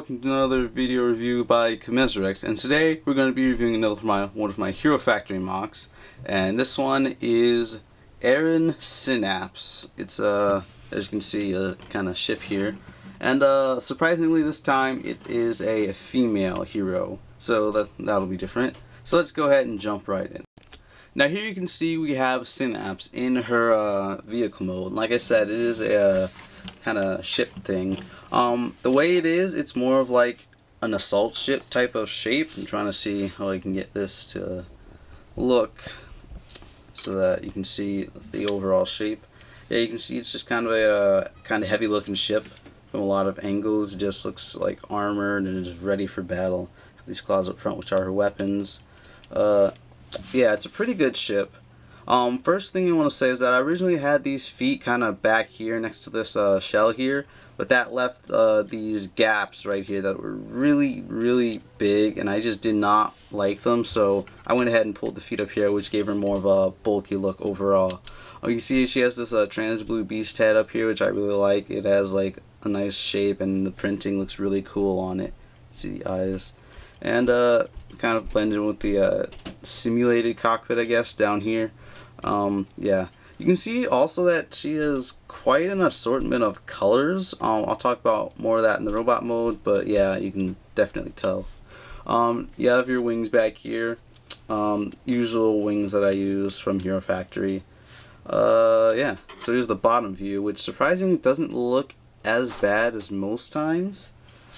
welcome to another video review by Commiserax, and today we're going to be reviewing one of my Hero Factory mocks, and this one is Aaron Synapse. It's as you can see, a kind of ship here, and surprisingly this time it is a female hero, so that'll be different. So let's go ahead and jump right in. Now here you can see we have Synapse in her vehicle mode. Like I said, it is a kind of ship thing. The way it is, it's more of like an assault ship type of shape. I'm trying to see how I can get this to look so that you can see the overall shape. Yeah, you can see it's just kind of a heavy looking ship from a lot of angles. It just looks like armored and is ready for battle. Have these claws up front, which are her weapons. Yeah, it's a pretty good ship. First thing you want to say is that I originally had these feet kind of back here next to this shell here, but that left these gaps right here that were really big, and I just did not like them, so I went ahead and pulled the feet up here, which gave her more of a bulky look overall. You can see she has this trans blue beast head up here, which I really like. It has like a nice shape, and the printing looks really cool on it. See the eyes, and kind of blends in with the simulated cockpit, I guess, down here. Yeah, you can see also that she has quite an assortment of colors. I'll talk about more of that in the robot mode, but yeah, you can definitely tell. You have your wings back here, usual wings that I use from Hero Factory. Yeah, so here's the bottom view, which surprisingly doesn't look as bad as most times,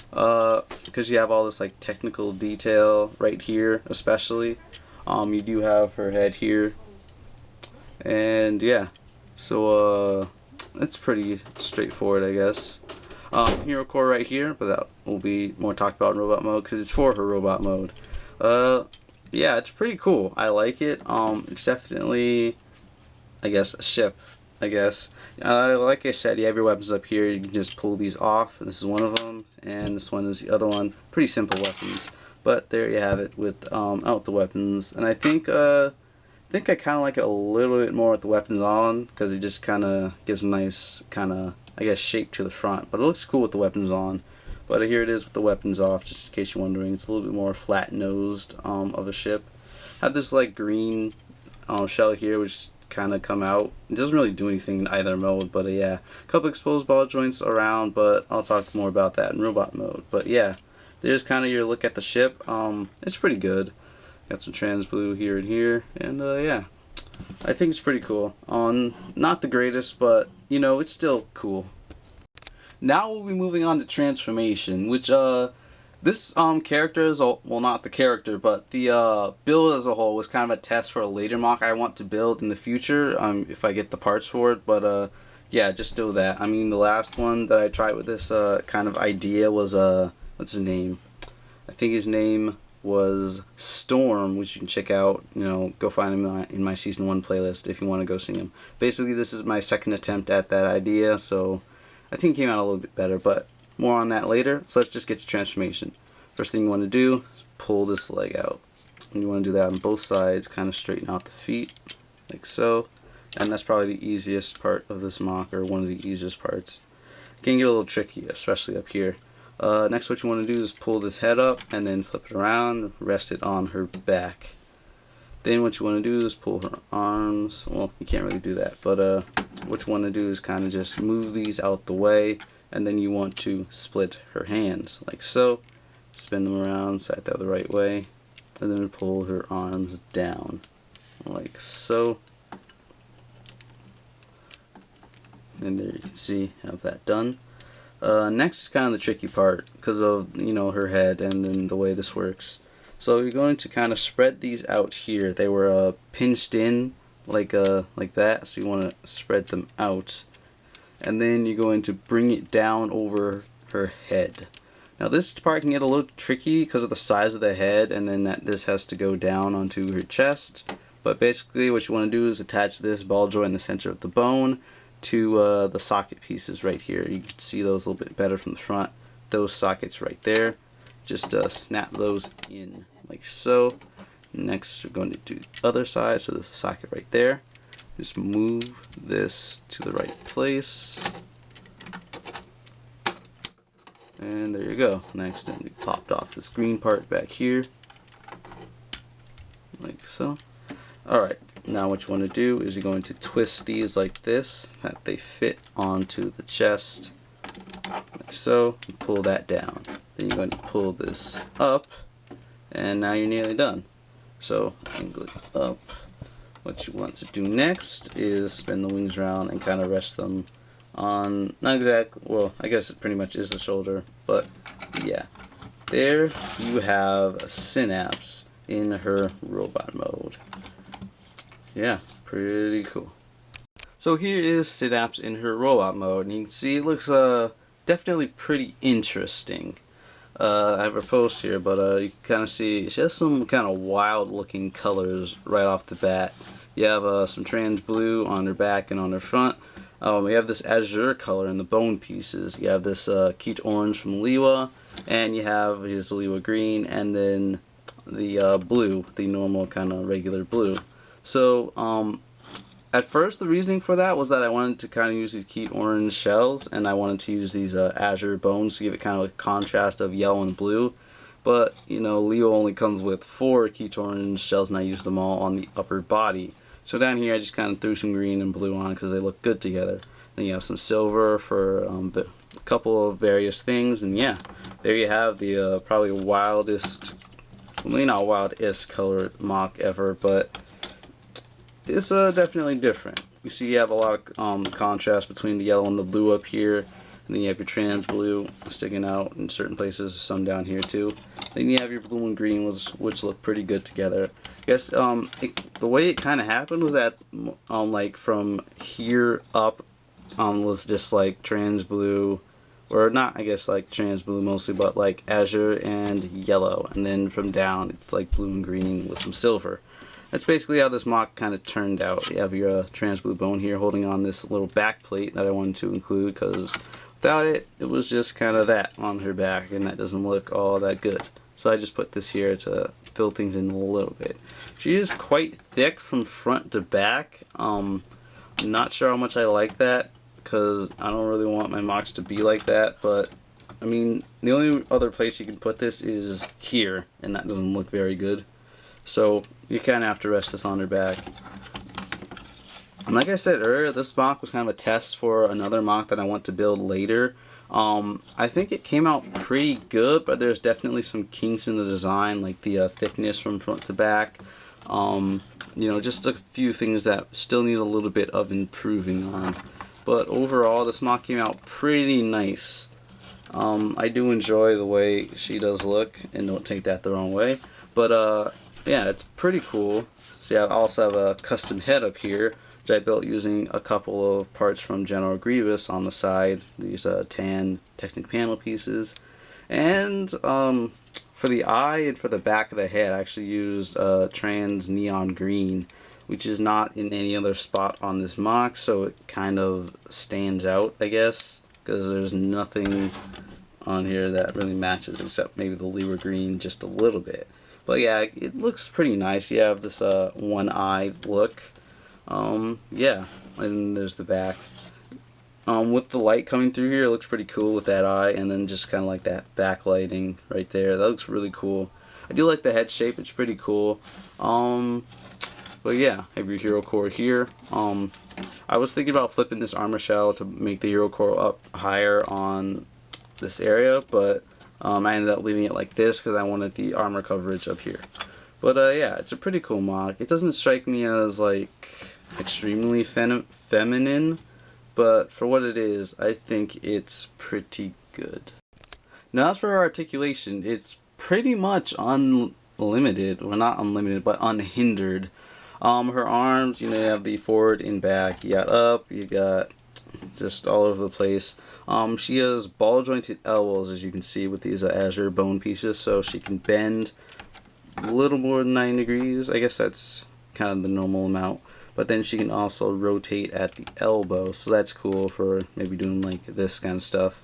because you have all this like technical detail right here, especially. You do have her head here. And yeah, so it's pretty straightforward, I guess. Hero core right here, but that will be more talked about in robot mode because it's for her robot mode. Yeah, it's pretty cool. I like it. It's definitely, I guess, a ship, I guess. Like I said, you have your weapons up here. You can just pull these off. This is one of them, and this one is the other one. Pretty simple weapons, but there you have it with out the weapons. And I think I kind of like it a little bit more with the weapons on, because it just kind of gives a nice I guess shape to the front, but it looks cool with the weapons on. But here it is with the weapons off, just in case you're wondering. It's a little bit more flat nosed of a ship. Have this like green shell here, which kind of come out. It doesn't really do anything in either mode, but yeah, a couple exposed ball joints around, but I'll talk more about that in robot mode. But yeah, there's kind of your look at the ship. It's pretty good. Got some trans blue here and here, and yeah, I think it's pretty cool. Not the greatest, but you know, it's still cool. Now we'll be moving on to transformation, which this character is, well, not the character, but the build as a whole was kind of a test for a later mock I want to build in the future, if I get the parts for it. But yeah, just know that. I mean, the last one that I tried with this kind of idea was what's his name? I think his name was Storm, which you can check out. You know, go find him in my season 1 playlist if you want to go see him. Basically, this is my second attempt at that idea, so I think it came out a little bit better, but more on that later. So let's just get to transformation. First thing you want to do is pull this leg out, and you want to do that on both sides. Kind of straighten out the feet like so, and that's probably the easiest part of this mock, or one of the easiest parts. It can get a little tricky, especially up here. Next, what you want to do is pull this head up and then flip it around, rest it on her back. Then what you want to do is pull her arms. Well, you can't really do that, but what you want to do is kind of just move these out the way, and then you want to split her hands like so. Spin them around, set that the right way, and then pull her arms down like so. And there you can see, have that done. Next is kind of the tricky part because of, you know, her head and then the way this works. So you're going to kind of spread these out here. They were pinched in like that, so you want to spread them out, and then you're going to bring it down over her head. Now this part can get a little tricky because of the size of the head, and then this has to go down onto her chest. But basically what you want to do is attach this ball joint in the center of the bone to the socket pieces right here. You can see those a little bit better from the front. Those sockets right there. Just snap those in like so. Next we're going to do the other side, so there's a socket right there. Just move this to the right place. And there you go. And I accidentally popped off this green part back here, like so. Alright, now what you want to do is you're going to twist these like this, that they fit onto the chest, like so, and pull that down. Then you're going to pull this up, and now you're nearly done. So, angle it up. What you want to do next is spin the wings around and kind of rest them on, not exactly, well, I guess it pretty much is the shoulder, but yeah. There you have a Synapse in her robot mode. Yeah, pretty cool. So here is Synapse in her robot mode, and you can see it looks definitely pretty interesting. I have her post here, but you can kind of see she has some kind of wild looking colors right off the bat. You have some trans blue on her back and on her front. We have this azure color in the bone pieces. You have this cute orange from Liwa, and you have his Liwa green, and then the blue, the normal kind of regular blue. So at first the reasoning for that was that I wanted to kind of use these cute orange shells, and I wanted to use these azure bones to give it kind of a contrast of yellow and blue. But you know, Leo only comes with 4 cute orange shells, and I used them all on the upper body. So down here I just kind of threw some green and blue on because they look good together. Then you have some silver for a couple of various things, and yeah, there you have the probably wildest, maybe not wildest colored mock ever, but it's definitely different. You see you have a lot of contrast between the yellow and the blue up here, and then you have your trans blue sticking out in certain places, some down here too. Then you have your blue and green, which look pretty good together. I guess the way it kind of happened was that like from here up was just like trans blue, or not, I guess like trans blue mostly, but like azure and yellow, and then from down it's like blue and green with some silver. That's basically how this mock kind of turned out. You have your trans blue bone here holding on this little back plate that I wanted to include, because without it, it was just kind of that on her back, and that doesn't look all that good. So I just put this here to fill things in a little bit. She is quite thick from front to back. I'm not sure how much I like that, because I don't really want my mocks to be like that, but I mean, the only other place you can put this is here, and that doesn't look very good. So you kind of have to rest this on her back. And like I said earlier, this mock was kind of a test for another mock that I want to build later. I think it came out pretty good, but there's definitely some kinks in the design, like the thickness from front to back. You know, just a few things that still need a little bit of improving on. But overall, this mock came out pretty nice. I do enjoy the way she does look, and don't take that the wrong way. But yeah, it's pretty cool. See, I also have a custom head up here, which I built using a couple of parts from General Grievous on the side. These tan Technic panel pieces. And for the eye and for the back of the head, I actually used trans neon green, which is not in any other spot on this mock, so it kind of stands out, I guess, because there's nothing on here that really matches except maybe the Lewa green just a little bit. But yeah, it looks pretty nice. You have this one-eyed look. Yeah, and there's the back. With the light coming through here, it looks pretty cool with that eye, and then just kind of like that backlighting right there. That looks really cool. I do like the head shape. It's pretty cool. But yeah, have your hero core here. I was thinking about flipping this armor shell to make the hero core up higher on this area, but I ended up leaving it like this because I wanted the armor coverage up here. But yeah, it's a pretty cool mock. It doesn't strike me as like extremely feminine, but for what it is, I think it's pretty good. Now as for her articulation, it's pretty much unlimited. Well, not unlimited, but unhindered. Her arms, you know, you have the forward and back. You got up, you got just all over the place. She has ball jointed elbows, as you can see with these azure bone pieces, so she can bend a little more than 90 degrees. I guess that's kind of the normal amount. But then she can also rotate at the elbow, so that's cool for maybe doing like this kind of stuff.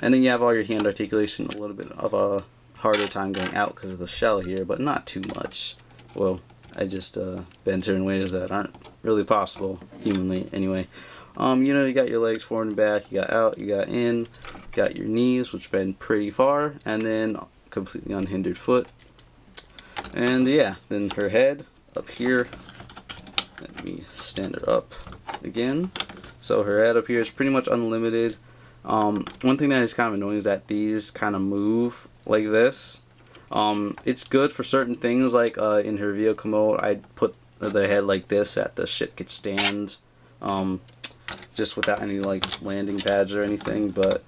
And then you have all your hand articulation, a little bit of a harder time going out because of the shell here, but not too much. Well, I just bend her in ways that aren't really possible humanly anyway. You know, you got your legs forward and back, you got out, you got in. got your knees, which bend pretty far, and then completely unhindered foot. And yeah, then her head up here. Let me stand her up again. So her head up here is pretty much unlimited. One thing that is kind of annoying is that these kind of move like this. It's good for certain things, like in her vehicle mode, I put the head like this that the ship could stand, just without any like landing pads or anything. But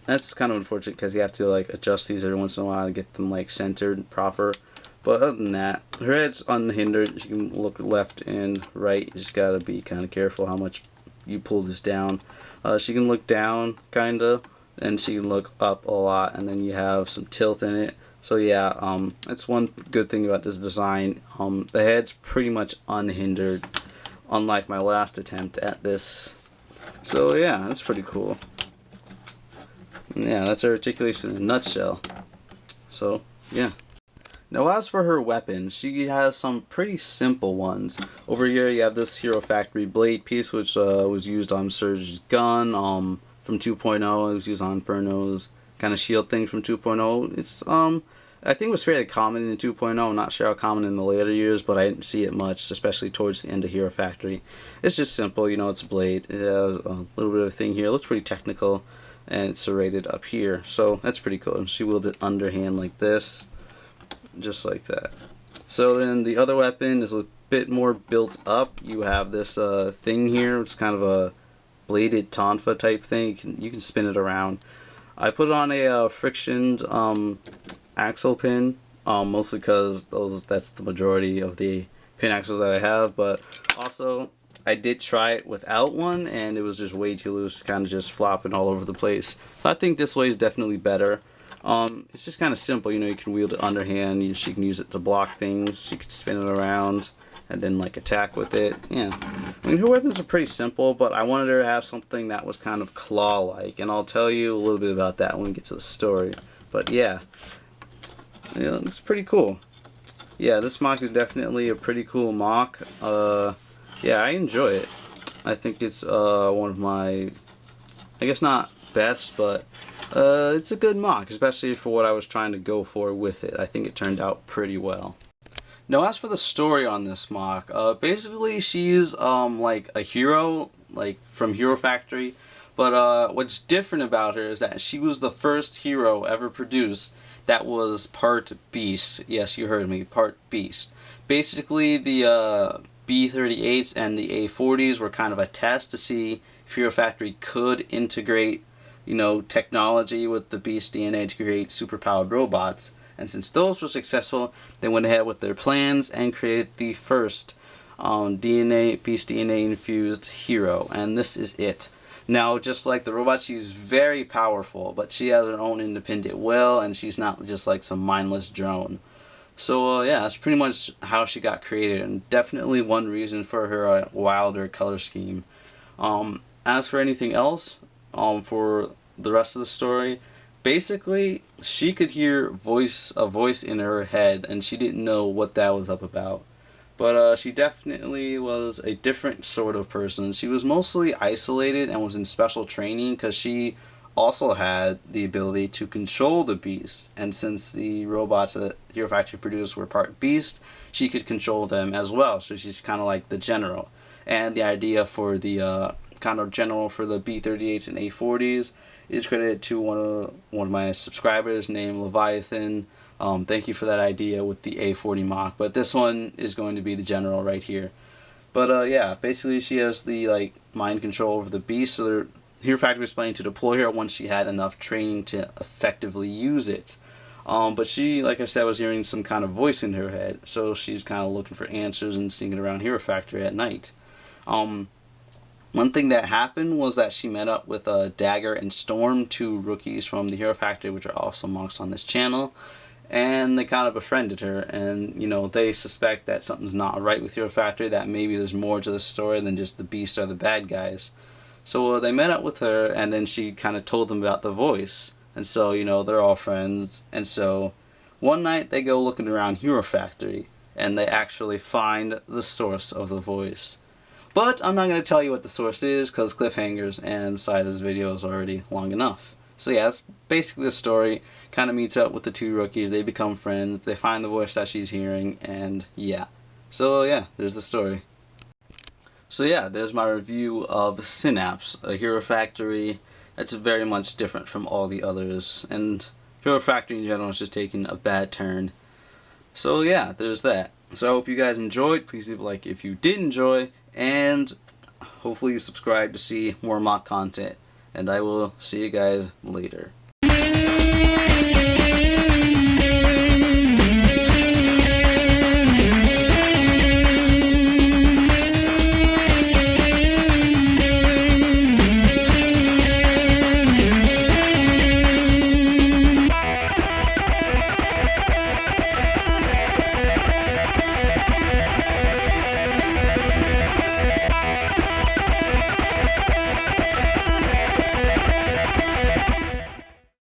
that's kind of unfortunate because you have to like adjust these every once in a while to get them like centered and proper. But other than that, her head's unhindered. She can look left and right. You just gotta be kind of careful how much you pull this down. She can look down kinda, and she can look up a lot, and then you have some tilt in it. So yeah, that's one good thing about this design. The head's pretty much unhindered, unlike my last attempt at this. So yeah, that's pretty cool. Yeah, that's her articulation in a nutshell. So yeah. Now as for her weapons, she has some pretty simple ones. Over here you have this Hero Factory blade piece, which was used on Surge's gun from 2.0. It was used on Inferno's kind of shield thing from 2.0. It's I think it was fairly common in 2.0. I'm not sure how common in the later years, but I didn't see it much, especially towards the end of Hero Factory. It's just simple, you know, it's a blade. It has a little bit of a thing here. It looks pretty technical, and it's serrated up here. So that's pretty cool. And she wielded it underhand like this, just like that. So then the other weapon is a bit more built up. You have this thing here. It's kind of a bladed tonfa type thing. You can spin it around. I put it on a frictioned axle pin, mostly because that's the majority of the pin axles that I have, but also I did try it without one and it was just way too loose, kind of just flopping all over the place. So I think this way is definitely better. It's just kind of simple, you know, you can wield it underhand, she can use it to block things, she can spin it around and then like attack with it. Yeah, I mean, her weapons are pretty simple, but I wanted her to have something that was kind of claw-like, and I'll tell you a little bit about that when we get to the story. But yeah, it's pretty cool. Yeah, this mock is definitely a pretty cool mock. Yeah, I enjoy it. I think it's one of my, I guess not best, but it's a good mock, especially for what I was trying to go for with it. I think it turned out pretty well. Now, as for the story on this mock, basically she's like a hero, like from Hero Factory, but what's different about her is that she was the first hero ever produced that was part beast. Yes, you heard me, part beast. Basically, the B-38s and the A-40s were kind of a test to see if Hero Factory could integrate, you know, technology with the beast DNA to create superpowered robots. And since those were successful, they went ahead with their plans and created the first beast DNA infused hero, and this is it. Now, just like the robot, she's very powerful, but she has her own independent will, and she's not just like some mindless drone. So yeah, that's pretty much how she got created, and definitely one reason for her wilder color scheme. As for anything else, for the rest of the story, basically she could hear a voice in her head, and she didn't know what that was up about. But she definitely was a different sort of person. She was mostly isolated and was in special training because she also had the ability to control the beast. And since the robots that Hero Factory produced were part beast, she could control them as well. So she's kind of like the general. And the idea for the kind of general for the B-38s and A-40s is credited to one of my subscribers named Leviathan. Thank you for that idea with the A-40 mock, but this one is going to be the general right here. But yeah, basically she has the like mind control over the beast, so the Hero Factory was planning to deploy her once she had enough training to effectively use it. But she, like I said, was hearing some kind of voice in her head, so she's kind of looking for answers and sneaking around Hero Factory at night. One thing that happened was that she met up with Dagger and Storm, two rookies from the Hero Factory, which are also mocks on this channel. And they kind of befriended her, and you know, they suspect that something's not right with Hero Factory, that maybe there's more to the story than just the beast or the bad guys. So they met up with her, and then she kind of told them about the voice, and so, you know, they're all friends. And so one night they go looking around Hero Factory, and they actually find the source of the voice. But I'm not going to tell you what the source is, because cliffhangers, and besides, this video is already long enough. So yeah, that's basically the story. Kind of meets up with the two rookies. They become friends. They find the voice that she's hearing, and yeah. So yeah, there's the story. So yeah, there's my review of Synapse, a Hero Factory that's very much different from all the others, and Hero Factory in general is just taking a bad turn. So yeah, there's that. So I hope you guys enjoyed. Please leave a like if you did enjoy, and hopefully you subscribe to see more mock content. And I will see you guys later.